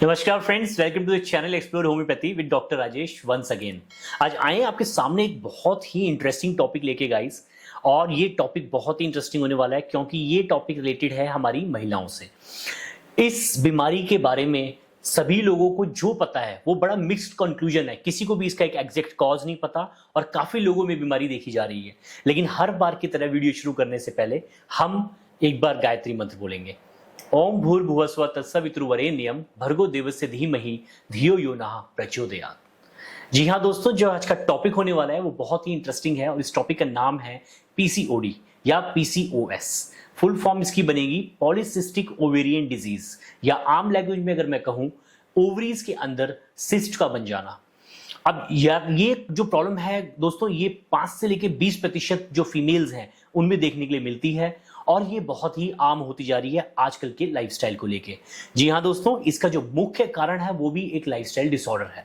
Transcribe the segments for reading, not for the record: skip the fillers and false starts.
नमस्कार friends, welcome to the channel explore homoeopathy with doctor Rajesh once again. आज आए आपके सामने एक बहुत ही इंटरेस्टिंग टॉपिक लेके गाइस, और ये टॉपिक बहुत ही इंटरेस्टिंग होने वाला है क्योंकि ये टॉपिक रिलेटेड है हमारी महिलाओं से। इस बीमारी के बारे में सभी लोगों को जो पता है वो बड़ा मिक्स्ड कंक्लूजन है, किसी को भी इसका एक एग्जैक्ट कॉज नहीं पता और काफी लोगों में बीमारी देखी जा रही है। लेकिन हर बार की तरह वीडियो शुरू करने से पहले हम एक बार गायत्री मंत्र बोलेंगे। ओम भूर्भुवस्व तत्सवितुर्वरेण्यम भर्गो देवस्य धीमहि धियो यो नः प्रचोदयात्। जी हाँ दोस्तों, जो आज का टॉपिक होने वाला है वो बहुत ही इंटरेस्टिंग है और इस टॉपिक का नाम है पीसीओडी या पीसीओएस। फुल फॉर्म इसकी बनेगी पॉलीसिस्टिक ओवेरियन डिजीज, या आम लैंग्वेज में अगर मैं कहूं ओवरीज के अंदर सिस्ट का बन जाना। अब यार ये जो प्रॉब्लम है दोस्तों, ये 5 से लेकर 20% जो फीमेल्स हैं उनमें देखने के लिए मिलती है और ये बहुत ही आम होती जा रही है आजकल के लाइफस्टाइल को लेके। जी हाँ दोस्तों, इसका जो मुख्य कारण है वो भी एक लाइफस्टाइल डिसऑर्डर है।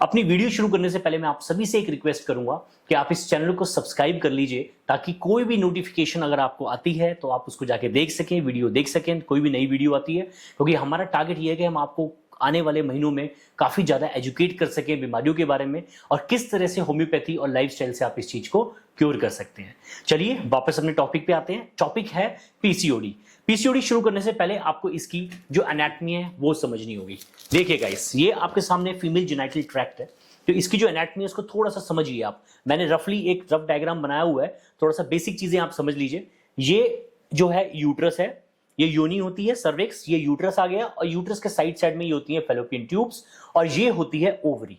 अपनी वीडियो शुरू करने से पहले मैं आप सभी से एक रिक्वेस्ट करूंगा कि आप इस चैनल को सब्सक्राइब कर लीजिए, ताकि कोई भी नोटिफिकेशन अगर आपको आती है तो आप उसको जाके देख सकें, वीडियो देख सकें, कोई भी नई वीडियो आती है। क्योंकि हमारा टारगेट ये है कि हम आपको आने वाले महीनों में काफी ज्यादा एजुकेट कर सके बीमारियों के बारे में और किस तरह से होम्योपैथी और लाइफस्टाइल से आप इस चीज को क्योर कर सकते हैं। चलिए वापस अपने टॉपिक पे आते हैं। टॉपिक है पीसीओडी। पीसीओडी शुरू करने से पहले आपको इसकी जो एनाटमी है वो समझनी होगी। देखिए गाइस, ये आपके सामने फीमेल जेनिटल ट्रैक्ट है, तो इसकी जो एनाटमी है उसको थोड़ा सा समझिए आप। मैंने रफली एक रफ डायग्राम बनाया हुआ है, थोड़ा सा बेसिक चीजें आप समझ लीजिए। ये जो है यूट्रस है, ये योनि होती है सर्विक्स, ये यूट्रस आ गया, और यूट्रस के साइड साइड में ये होती है फैलोपियन ट्यूब्स, और ये होती है ओवरी।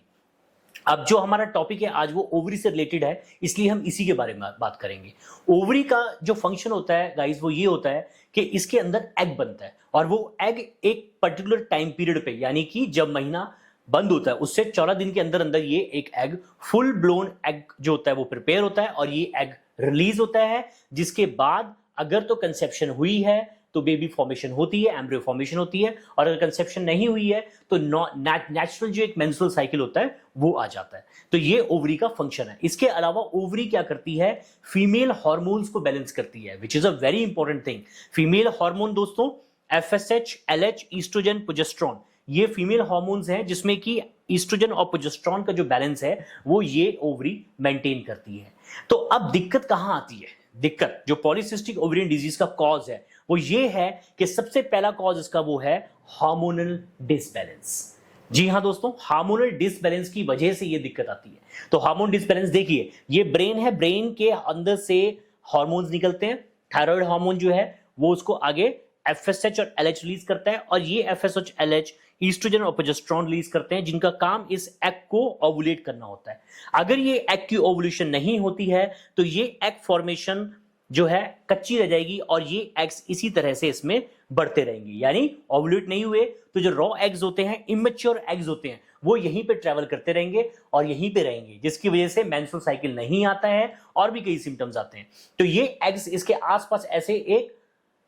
अब जो हमारा टॉपिक है आज वो ओवरी से रिलेटेड है, इसलिए हम इसी के बारे में बात करेंगे। ओवरी का जो फंक्शन होता है गाइस वो ये होता है कि इसके अंदर एग बनता है, और वो एग एक पर्टिकुलर टाइम पीरियड पे, यानी कि जब महीना बंद होता है उससे 14 दिन के अंदर अंदर ये एक एग, फुल ब्लोन एग जो होता है वो प्रिपेयर होता है, और ये एग रिलीज होता है। जिसके बाद अगर तो कंसेप्शन हुई है तो बेबी फॉर्मेशन होती है, एम्ब्रियो फॉर्मेशन होती है, और अगर कंसेप्शन नहीं हुई है तो नेचुरल जो एक मेंस्ट्रुअल साइकिल होता है वो आ जाता है। तो ये ओवरी का फंक्शन है। इसके अलावा ओवरी क्या करती है, फीमेल हार्मोन्स को बैलेंस करती है, which is a very important thing. Female hormone दोस्तों एफएसएच, एलएच, ईस्ट्रोजन, प्रोजेस्टेरोन, ये फीमेल हार्मोन्स हैं जिसमें कि ईस्ट्रोजन और प्रोजेस्टेरोन का जो बैलेंस है वो ये ओवरी मेंटेन करती है। तो अब दिक्कत कहां आती है? दिक्कत जो पॉलीसिस्टिक ओवेरियन डिजीज का कॉज है वो ये है कि सबसे पहला कॉज इसका वो है हार्मोनल डिसबैलेंस। जी हां दोस्तों, हार्मोनल डिसबैलेंस की वजह से ये दिक्कत आती है। तो हार्मोन डिसबैलेंस देखिए, ये ब्रेन है, ब्रेन के अंदर से हार्मोन्स निकलते हैं। थायराइड हार्मोन जो है वो उसको आगे एफएसएच और एलएच रिलीज करता है, और ये एफएसएच एलएच ईस्ट्रोजन और प्रोजेस्टेरोन रिलीज करते हैं, जिनका काम इस एग को ओवुलेट करना होता है। अगर ये एग की ओवुलेशन नहीं होती है तो ये एग फॉर्मेशन जो है कच्ची रह जाएगी, और ये एग्स इसी तरह से इसमें बढ़ते रहेंगे। यानी ओवुलेट नहीं हुए तो जो रॉ एग्स होते हैं, इमेच्योर एग्स होते हैं, वो यहीं पे ट्रेवल करते रहेंगे और यहीं पे रहेंगे, जिसकी वजह से मेंस्ट्रुअल साइकिल नहीं आता है और भी कई सिम्टम्स आते हैं। तो ये एग्स इसके आसपास ऐसे एक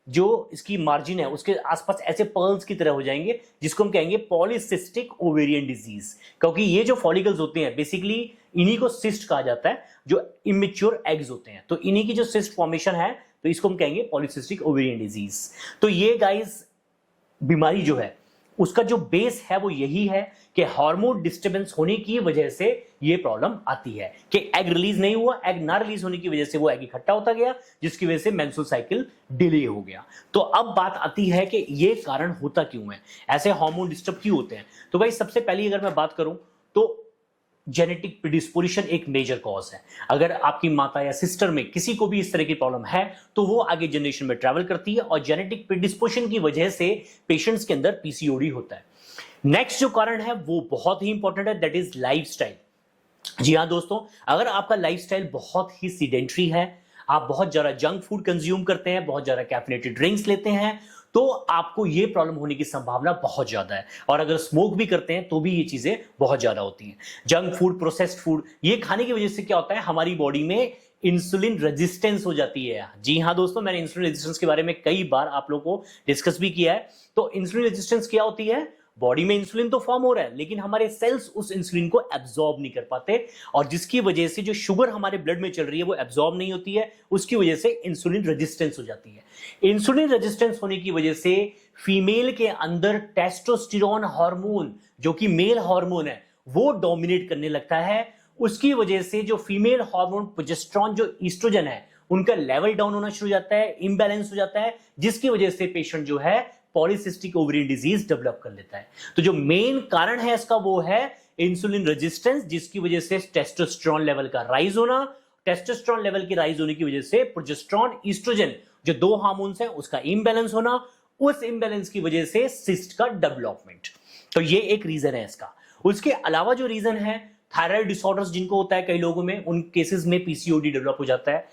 जो इसकी मार्जिन है उसके आसपास ऐसे पर्ल्स की तरह हो जाएंगे, जिसको हम कहेंगे पॉलीसिस्टिक ओवेरियन डिजीज। क्योंकि ये जो फॉलिकल्स होते हैं बेसिकली इन्हीं को सिस्ट कहा जाता है, जो इमेच्योर एग्स होते हैं। तो इन्हीं की जो सिस्ट फॉर्मेशन है तो इसको हम कहेंगे पॉलीसिस्टिक ओवेरियन डिजीज। तो ये गाइस बीमारी जो है उसका जो बेस है वो यही है कि हार्मोन डिस्टर्बेंस होने की वजह से ये प्रॉब्लम आती है कि एग रिलीज नहीं हुआ, एग ना रिलीज होने की वजह से वो एग इकट्ठा होता गया, जिसकी वजह से मेंस्ट्रुअल साइकिल डिले हो गया। तो अब बात आती है कि ये कारण होता क्यों है, ऐसे हार्मोन डिस्टर्ब क्यों होते हैं। तो भाई सबसे पहले अगर मैं बात करूं तो जेनेटिक प्रिडिस्पोजिशन एक मेजर कॉज है। अगर आपकी माता या सिस्टर में किसी को भी इस तरह की प्रॉब्लम है तो वो आगे जनरेशन में ट्रैवल करती है, और जेनेटिक प्रिडिस्पोजिशन की वजह से पेशेंट्स के अंदर पीसीओडी होता है। नेक्स्ट जो कारण है वो बहुत ही इंपॉर्टेंट है, दैट इज लाइफस्टाइल। जी हाँ दोस्तों, अगर आपका लाइफस्टाइल बहुत ही सीडेंट्री है, आप बहुत ज्यादा जंक फूड कंज्यूम करते हैं, बहुत ज्यादा कैफिनेटेड ड्रिंक्स लेते हैं, तो आपको ये प्रॉब्लम होने की संभावना बहुत ज्यादा है। और अगर स्मोक भी करते हैं तो भी ये चीजें बहुत ज्यादा होती हैं। जंक फूड, प्रोसेस्ड फूड, ये खाने की वजह से क्या होता है, हमारी बॉडी में इंसुलिन रेजिस्टेंस हो जाती है। जी हाँ दोस्तों, मैंने इंसुलिन रेजिस्टेंस के बारे में कई बार आप लोगों को डिस्कस भी किया है। तो इंसुलिन रेजिस्टेंस क्या होती है, बॉडी में इंसुलिन तो फॉर्म हो रहा है लेकिन हमारे सेल्स उस इंसुलिन को एब्जॉर्ब नहीं कर पाते, और जिसकी वजह से जो शुगर हमारे ब्लड में चल रही है वो एब्जॉर्ब नहीं होती है, उसकी वजह से इंसुलिन रेजिस्टेंस हो जाती है। इंसुलिन रेजिस्टेंस होने की वजह से फीमेल के अंदर टेस्टोस्टेरोन हार्मोन जो कि मेल हार्मोन है वो डोमिनेट करने लगता है। उसकी वजह से जो फीमेल हार्मोन प्रोजेस्टेरोन जो ईस्ट्रोजन है उनका लेवल डाउन होना शुरू हो जाता है, इम्बैलेंस हो जाता है, जिसकी वजह से पेशेंट जो है पॉलीसिस्टिक ओवरियन डिजीज डेवलप कर लेता है। तो जो मेन कारण है इसका वो है इंसुलिन रेजिस्टेंस, जिसकी वजह से टेस्टोस्टेरोन लेवल का राइज होना। टेस्टोस्टेरोन लेवल की राइज होने की वजह से प्रोजेस्टेरोन ईस्ट्रोजन जो दो हार्मोन्स हैं उसका इम्बैलेंस होना, उस इम्बैलेंस की वजह से सिस्ट का डेवलपमेंट। तो ये एक रीजन है इसका। उसके अलावा जो रीजन है थायराइड डिसऑर्डर्स जिनको होता है कई लोगों में, उन केसेस में पीसीओडी डेवलप हो जाता है।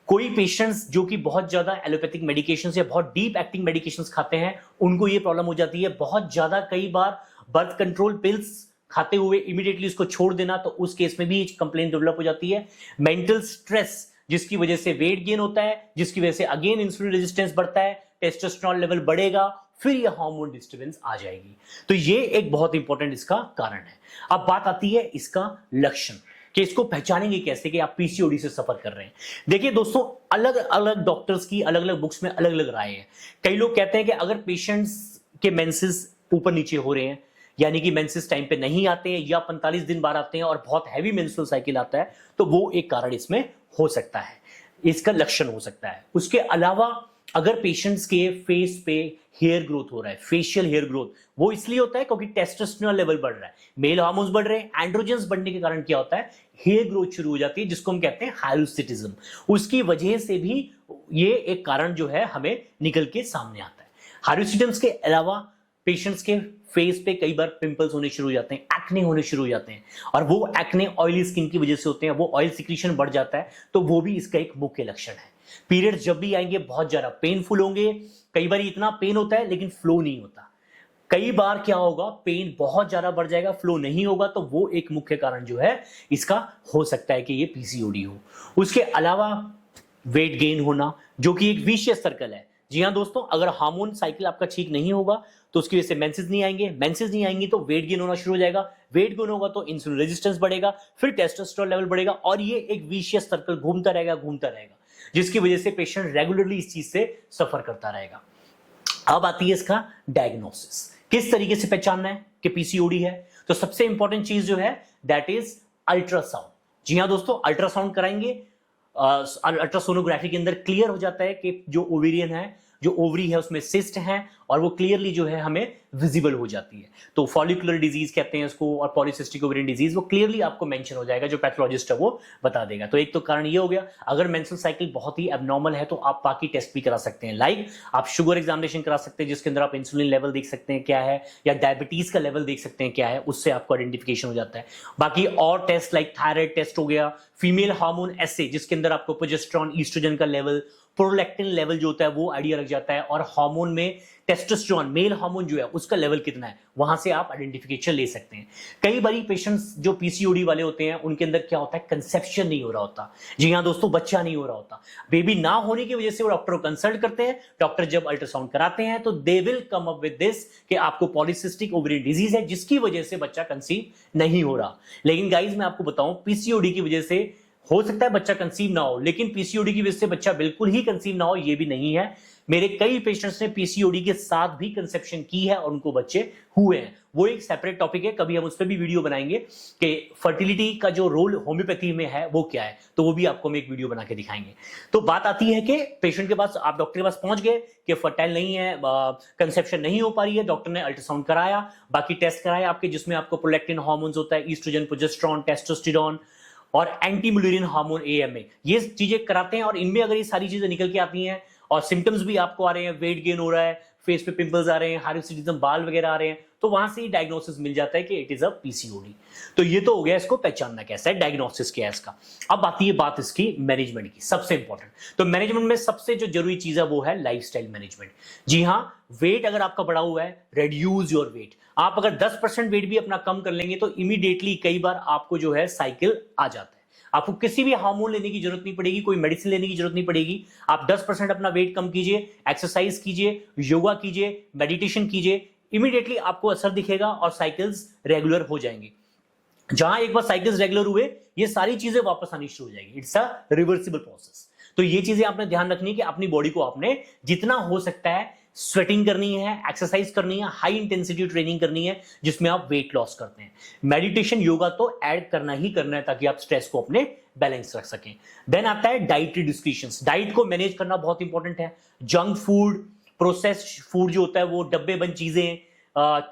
कोई पेशेंट्स जो कि बहुत ज्यादा एलोपैथिक मेडिकेशंस या बहुत डीप एक्टिंग मेडिकेशंस खाते हैं उनको ये प्रॉब्लम हो जाती है। बहुत ज्यादा कई बार बर्थ कंट्रोल पिल्स खाते हुए इमीडिएटली उसको छोड़ देना, तो उस केस में भी कंप्लेंट डेवलप हो जाती है। मेंटल स्ट्रेस जिसकी वजह से वेट गेन होता है, जिसकी वजह से अगेन इंसुलिन रेजिस्टेंस बढ़ता है, टेस्टोस्टेरोन लेवल बढ़ेगा, फिर ये हार्मोन डिस्टर्बेंस आ जाएगी। तो ये एक बहुत इंपॉर्टेंट इसका कारण है। अब बात आती है इसका लक्षण कि इसको पहचानेंगे कैसे कि आप पीसीओडी से सफर कर रहे हैं। देखिए दोस्तों, अलग अलग डॉक्टर्स की अलग अलग बुक्स में अलग अलग राय है। कई लोग कहते हैं कि अगर पेशेंट्स के मेंसेस ऊपर नीचे हो रहे हैं, यानी कि मेंसेस टाइम पे नहीं आते हैं या 45 दिन बाद आते हैं और बहुत हैवी मेंस्ट्रुअल साइकिल आता है, तो वो एक कारण इसमें हो सकता है, इसका लक्षण हो सकता है। उसके अलावा अगर पेशेंट्स के फेस पे हेयर ग्रोथ हो रहा है, फेशियल हेयर ग्रोथ, वो इसलिए होता है क्योंकि टेस्टोस्टेरोन लेवल बढ़ रहा है, मेल हार्मोन्स बढ़ रहे हैं, एंड्रोजेंस बढ़ने के कारण क्या होता है, हेयर ग्रोथ शुरू हो जाती है, जिसको हम कहते हैं हाइरोसिटिज्म। उसकी वजह से भी ये एक कारण जो है हमें निकल के सामने आता है। हाइरोसिटिज्म के अलावा पेशेंट्स के फेस पे कई बार पिंपल्स होने शुरू हो जाते हैं, एक्ने होने शुरू हो जाते हैं, और वो एक्ने ऑयली स्किन की वजह से होते हैं, वो ऑयल सिक्रीशन बढ़ जाता है, तो वो भी इसका एक मुख्य लक्षण है। पीरियड्स जब भी आएंगे बहुत ज्यादा पेनफुल होंगे, कई बार इतना पेन होता है लेकिन फ्लो नहीं होता। कई बार क्या होगा, पेन बहुत ज्यादा बढ़ जाएगा, फ्लो नहीं होगा, तो वो एक मुख्य कारण जो है इसका हो सकता है कि ये पीसीओडी हो। उसके अलावा वेट गेन होना जो कि एक विशियस सर्कल है। जी हाँ दोस्तों, अगर हार्मोन साइकिल आपका ठीक नहीं होगा तो उसकी वजह से मेंसेस नहीं आएंगे, मेंसेस नहीं आएंगी तो वेट गेन होना शुरू हो जाएगा, वेट गेन होगा तो इंसुलिन रेजिस्टेंस बढ़ेगा, फिर टेस्टोस्टेरोन लेवल बढ़ेगा, और ये एक विशियस सर्कल घूमता रहेगा, जिसकी वजह से पेशेंट रेगुलरली इस चीज से सफर करता रहेगा। अब आती है इसका डायग्नोसिस, किस तरीके से पहचानना है कि पीसीओडी है। तो सबसे इंपॉर्टेंट चीज जो है दैट इज अल्ट्रासाउंड। जी हाँ दोस्तों, अल्ट्रासाउंड कराएंगे, अल्ट्रासोनोग्राफी के अंदर क्लियर हो जाता है कि जो ओवेरियन है, जो ओवरी है उसमें सिस्ट है, और वो क्लियरली जो है हमें विजिबल हो जाती है। तो फॉलिकुलर डिजीज कहते हैं इसको, और पॉलीसिस्टिक ओवेरियन डिजीज, वो क्लियरली आपको मेंशन हो जाएगा, जो पैथोलॉजिस्ट है वो बता देगा। तो एक तो कारण ये हो गया। अगर मेंस्ट्रुअल साइकिल बहुत ही एबनॉर्मल है तो आप बाकी टेस्ट भी करा सकते हैं, लाइक आप शुगर एग्जामिनेशन करा सकते हैं जिसके अंदर आप इंसुलिन लेवल देख सकते हैं क्या है, या डायबिटीज का लेवल देख सकते हैं क्या है, उससे आपको आइडेंटिफिकेशन हो जाता है। बाकी और टेस्ट लाइक थायराइड टेस्ट हो गया, फीमेल हार्मोन एसे जिसके अंदर आपको प्रोजेस्टेरोन, ईस्ट्रोजन का लेवल, प्रोलैक्टिन लेवल जो होता है वो आइडिया लग जाता है, और हार्मोन में टेस्टोस्टेरोन मेल हार्मोन जो है उसका लेवल कितना है, वहां से आप आइडेंटिफिकेशन ले सकते हैं। कई बारी पेशेंट्स जो पीसीओडी वाले होते हैं उनके अंदर क्या होता है, कंसेप्शन नहीं हो रहा होता। जी हाँ दोस्तों, बच्चा नहीं हो रहा होता, बेबी ना होने की वजह से वो डॉक्टर को कंसल्ट करते हैं। डॉक्टर जब अल्ट्रासाउंड कराते हैं तो they will come up with this कि आपको पॉलीसिस्टिक ओवरियन डिजीज है जिसकी वजह से बच्चा कंसीव नहीं हो रहा। लेकिन गाइज मैं आपको बताऊं, पीसीओडी की वजह से हो सकता है बच्चा कंसीव ना हो, लेकिन पीसीओडी की वजह से बच्चा बिल्कुल ही कंसीव ना हो ये भी नहीं है। मेरे कई पेशेंट्स ने पीसीओडी के साथ भी कंसेप्शन की है और उनको बच्चे हुए हैं। वो एक सेपरेट टॉपिक है, कभी हम उस पर भी वीडियो बनाएंगे कि फर्टिलिटी का जो रोल होम्योपैथी में है वो क्या है, तो वो भी आपको हम एक वीडियो बना के दिखाएंगे। तो बात आती है कि पेशेंट के पास, आप डॉक्टर के पास पहुंच गए कि फर्टाइल नहीं है, कंसेप्शन नहीं हो पा रही है, डॉक्टर ने अल्ट्रासाउंड कराया, बाकी टेस्ट कराया आपके, जिसमें आपको प्रोलैक्टिन हार्मोन्स होता है, ईस्ट्रोजन, प्रोजेस्टेरोन, टेस्टोस्टेरोन और एंटी मुलेरियन हार्मोन एएमए, ये चीजें कराते हैं। और इनमें अगर ये सारी चीजें निकल के आती हैं और सिम्टम्स भी आपको आ रहे हैं, वेट गेन हो रहा है, फेस पे पिंपल्स आ रहे हैं, हाइरोसिटिज्म, बाल वगैरह आ रहे हैं, तो वहां से ही डायग्नोसिस मिल जाता है कि इट इज अ पीसीओडी। तो ये तो हो गया इसको पहचानना कैसा है, डायग्नोसिस क्या है इसका। अब आती है बात इसकी मैनेजमेंट की, सबसे इंपॉर्टेंट। तो मैनेजमेंट में सबसे जो जरूरी चीज है वो है लाइफस्टाइल मैनेजमेंट। जी हाँ, वेट अगर आपका बढ़ा हुआ है, रिड्यूस योर वेट। आप अगर 10% वेट भी अपना कम कर लेंगे तो इमीडिएटली कई बार आपको जो है साइकिल आ जाता है। आपको किसी भी हार्मोन लेने की जरूरत नहीं पड़ेगी, कोई मेडिसिन लेने की जरूरत नहीं पड़ेगी। आप 10% अपना वेट कम कीजिए, एक्सरसाइज कीजिए, योगा कीजिए, मेडिटेशन कीजिए, इमीडिएटली आपको असर दिखेगा और साइकिल्स रेगुलर हो जाएंगे। जहां एक बार साइकिल्स रेगुलर हुए, ये सारी चीजें वापस आनी शुरू हो जाएगी। It's a reversible process. तो ये चीजें आपने ध्यान रखनी है कि अपनी बॉडी को आपने जितना हो सकता है स्वेटिंग करनी है, एक्सरसाइज करनी है, हाई इंटेंसिटी ट्रेनिंग करनी है जिसमें आप वेट लॉस करते हैं। मेडिटेशन योगा तो ऐड करना ही करना है ताकि आप स्ट्रेस को अपने बैलेंस रख सकें। देन आता है डाइटरी डिस्क्रिप्शंस। डाइट को मैनेज करना बहुत इंपॉर्टेंट है। जंक फूड, प्रोसेस्ड फूड जो होता है वो डब्बे बंद चीजें,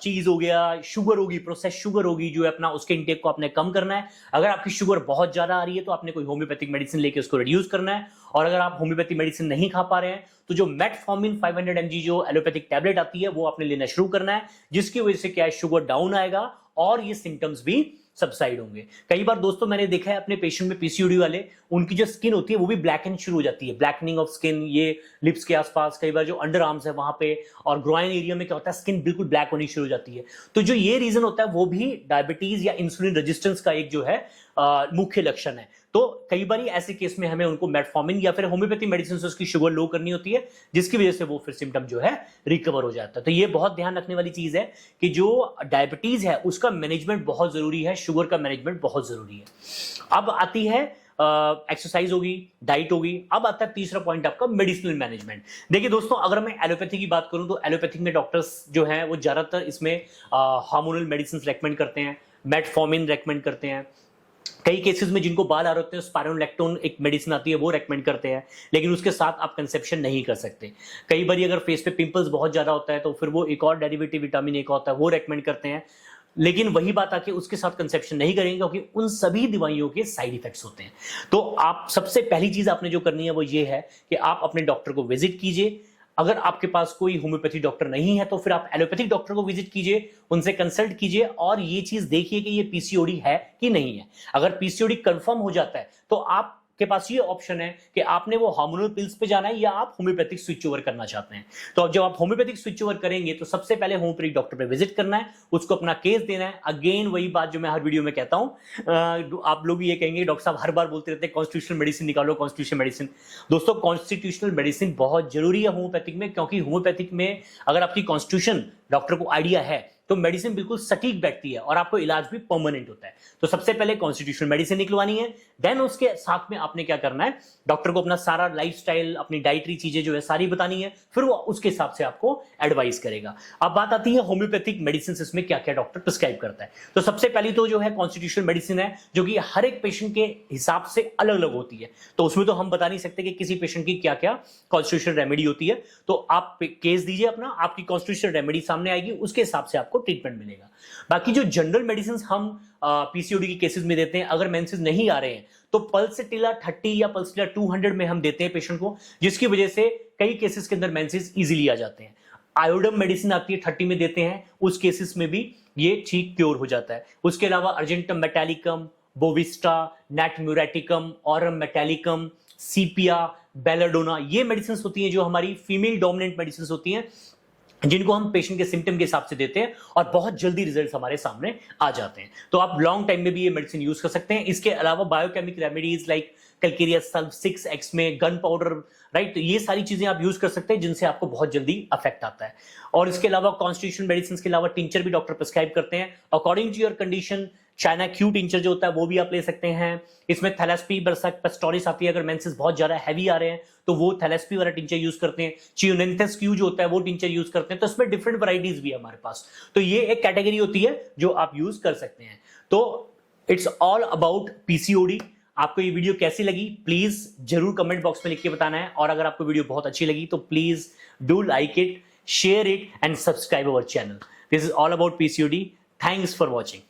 चीज हो गया, शुगर होगी, प्रोसेस शुगर होगी जो है अपना, उसके इंटेक को आपने कम करना है। अगर आपकी शुगर बहुत ज्यादा आ रही है तो आपने कोई होम्योपैथिक मेडिसिन लेके उसको रिड्यूस करना है। और अगर आप होम्योपैथिक मेडिसिन नहीं खा पा रहे हैं तो जो मेटफॉर्मिन 500 mg जो एलोपैथिक टैबलेट आती है वो आपने लेना शुरू करना है, जिसकी वजह से क्या है, शुगर डाउन आएगा और ये सिम्टम्स भी सबसाइड होंगे। कई बार दोस्तों मैंने देखा है अपने पेशेंट में पीसीओडी वाले, उनकी जो स्किन होती है वो भी ब्लैकन शुरू हो जाती है, ब्लैकनिंग ऑफ स्किन, ये लिप्स के आसपास, कई बार जो अंडर आर्म्स है वहां पे और ग्रोइन एरिया में क्या होता है, स्किन बिल्कुल ब्लैक होनी शुरू हो जाती है। तो जो ये रीजन होता है वो भी डायबिटीज या इंसुलिन रेजिस्टेंस का एक जो है मुख्य लक्षण है। तो कई बार ऐसे केस में हमें उनको मेटफॉर्मिन या फिर होम्योपैथी मेडिसिन से उसकी शुगर लो करनी होती है, जिसकी वजह से वो फिर सिम्टम जो है रिकवर हो जाता है। तो ये बहुत ध्यान रखने वाली चीज है कि जो डायबिटीज है उसका मैनेजमेंट बहुत जरूरी है, शुगर का मैनेजमेंट बहुत जरूरी है। अब आती है एक्सरसाइज होगी, डाइट होगी। अब आता है तीसरा पॉइंट आपका मेडिसिनल मैनेजमेंट। देखिए दोस्तों, अगर मैं एलोपैथी की बात करूं तो एलोपैथिक में डॉक्टर्स जो हैं वो ज्यादातर इसमें हार्मोनल मेडिसिन रेकमेंड करते हैं, मेटफॉर्मिन रेकमेंड करते हैं। कई केसेस में जिनको बाल आ रहे होते हैं स्पाइरोलेक्टोन एक मेडिसिन आती है वो रेकमेंड करते हैं, लेकिन उसके साथ आप कंसेप्शन नहीं कर सकते। कई बार अगर फेस पे पिंपल्स बहुत ज्यादा होता है तो फिर वो एक और डेरिवेटिव विटामिन ए का होता है वो रेकमेंड करते हैं, लेकिन वही बात आके उसके साथ कंसेप्शन नहीं करेंगे क्योंकि उन सभी दवाइयों के साइड इफेक्ट्स होते हैं। तो आप सबसे पहली चीज आपने जो करनी है वो ये है कि आप अपने डॉक्टर को विजिट कीजिए। अगर आपके पास कोई होम्योपैथी डॉक्टर नहीं है तो फिर आप एलोपैथिक डॉक्टर को विजिट कीजिए, उनसे कंसल्ट कीजिए और ये चीज देखिए कि ये पीसीओडी है कि नहीं है। अगर पीसीओडी कंफर्म हो जाता है तो आप के पास ये ऑप्शन है कि आपने वो हार्मोनल पिल्स पे जाना है या आप होम्योपैथिक स्विच ओवर करना चाहते हैं। तो अब जब आप होम्योपैथिक स्विच ओवर करेंगे तो सबसे पहले होम्योपैथिक डॉक्टर पे विजिट करना है, उसको अपना केस देना है। अगेन वही बात जो मैं हर वीडियो में कहता हूं, आप लोग ये कहेंगे डॉक्टर साहब हर बार बोलते रहते हैं कॉन्स्टिट्यूशनल मेडिसिन निकालो, कॉन्स्टिट्यूशनल मेडिसिन। दोस्तों कॉन्स्टिट्यूशनल मेडिसिन बहुत जरूरी है होम्योपैथिक में, क्योंकि होम्योपैथिक में अगर आपकी कॉन्स्टिट्यूशन डॉक्टर को आइडिया है तो मेडिसिन बिल्कुल सटीक बैठती है और आपको इलाज भी परमानेंट होता है। तो सबसे पहले कॉन्स्टिट्यूशनल मेडिसिन निकलवानी है, देन उसके साथ में आपने क्या करना है, डॉक्टर को अपना सारा लाइफस्टाइल, अपनी डाइटरी चीजें जो है सारी बतानी है, फिर वो उसके हिसाब से आपको एडवाइस करेगा। अब बात आती है होम्योपैथिक मेडिसिन इसमें क्या क्या डॉक्टर प्रिस्क्राइब करता है। तो सबसे पहली तो जो है कॉन्स्टिट्यूशनल मेडिसिन है जो कि हर एक पेशेंट के हिसाब से अलग अलग होती है। तो उसमें तो हम बता नहीं सकते कि किसी पेशेंट की क्या क्या कॉन्स्टिट्यूशनल रेमेडी होती है। तो आप केस दीजिए अपना, आपकी कॉन्स्टिट्यूशनल रेमेडी सामने आएगी, उसके हिसाब से आपको ट्रीटमेंट मिलेगा। बाकी जो जनरल मेडिसिन हम पीसीओडी के केसेस में देते हैं, अगर मेंसेस नहीं आ रहे हैं तो पल्सटिला 30 या पल्सटिला 200 में हम देते हैं पेशेंट को, जिसकी वजह से कई केसेस के अंदर मेंसेस इजीली आ जाते हैं। आयोडम मेडिसिन आती है 30 में देते हैं, उस केसेस में भी ये ठीक क्योर हो जाता है। उसके अलावा argentum metallicum, bovista, natrum muriaticum, aurum metallicum, sepia, belladonna, ये मेडिसिन होती हैं जो हमारी फीमेल डोमिनेंट मेडिसिन होती हैं, जिनको हम पेशेंट के सिम्टम के हिसाब से देते हैं और बहुत जल्दी रिजल्ट हमारे सामने आ जाते हैं। तो आप लॉन्ग टाइम में भी ये मेडिसिन यूज कर सकते हैं। इसके अलावा biochemic remedies like Calcarea sulph 6x में, गन पाउडर, राइट, तो ये सारी चीजें आप यूज कर सकते हैं जिनसे आपको बहुत जल्दी इफेक्ट आता है। और इसके अलावा कॉन्स्टिट्यूशनल मेडिसिन के अलावा टिंचर भी डॉक्टर प्रिस्क्राइब करते हैं according to your condition. China Q tincture जो होता है वो भी आप ले सकते हैं। इसमें थैलेस्पी बरसक पेस्टोरिस आती है, अगर मेंसेस बहुत ज्यादा हैवी आ रहे हैं तो वो थैलेस्पी वाला टिंचर यूज करते हैं। चियोनेंथस क्यू जो होता है वो टिंचर यूज करते हैं। तो इसमें डिफरेंट वैरायटीज भी है हमारे पास। तो ये एक कैटेगरी होती है जो आप यूज कर सकते हैं। तो इट्स ऑल अबाउट पीसीओडी। आपको ये वीडियो कैसी लगी प्लीज जरूर कमेंट बॉक्स में लिख के बताना है, और अगर आपको वीडियो बहुत अच्छी लगी तो please do like it, share it and subscribe our channel. This is all about PCOD. Thanks for watching.